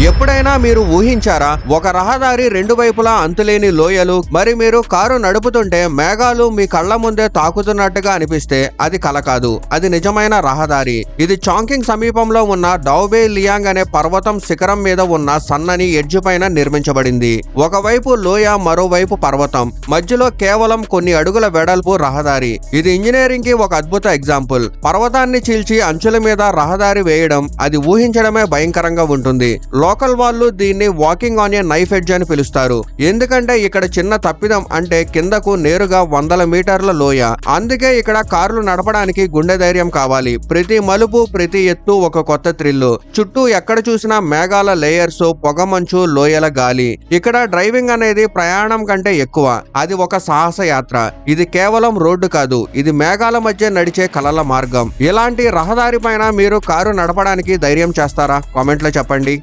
ఎప్పుడైనా మీరు ఊహించారా, ఒక రహదారి రెండు వైపులా అంతులేని లోయలు, మరి మీరు కారు నడుపుతుంటే మేఘాలు మీ కళ్ల ముందే తాకుతున్నట్టుగా అనిపిస్తే అది కల కాదు, అది నిజమైన రహదారి. ఇది చాంకింగ్ సమీపంలో ఉన్న డౌబే లియాంగ్ అనే పర్వతం శిఖరం మీద ఉన్న సన్నని ఎడ్జ్ పైన నిర్మించబడింది. ఒకవైపు లోయ, మరోవైపు పర్వతం, మధ్యలో కేవలం కొన్ని అడుగుల వెడల్పు రహదారి. ఇది ఇంజనీరింగ్ కి ఒక అద్భుత ఎగ్జాంపుల్. పర్వతాన్ని చీల్చి అంచుల మీద రహదారి వేయడం, అది ఊహించడమే భయంకరంగా ఉంటుంది. లోకల్ వాళ్ళు దీన్ని walking on a knife edge అని పిలుస్తారు, ఎందుకంటే ఇక్కడ చిన్న తప్పిదం అంటే కిందకు నేరుగా వందల మీటర్ల లోయ. అందుకే ఇక్కడ కార్లు నడపడానికి గుండె ధైర్యం కావాలి. ప్రతి మలుపు, ప్రతి ఎత్తు ఒక కొత్త థ్రిల్లు. చుట్టూ ఎక్కడ చూసినా మేఘాల లేయర్స్, పొగమంచు, లోయల గాలి. ఇక్కడ డ్రైవింగ్ అనేది ప్రయాణం కంటే ఎక్కువ, అది ఒక సాహస యాత్ర. ఇది కేవలం రోడ్డు కాదు, ఇది మేఘాల మధ్య నడిచే కలల మార్గం. ఇలాంటి రహదారి పైన మీరు కారు నడపడానికి ధైర్యం చేస్తారా? కామెంట్లో చెప్పండి.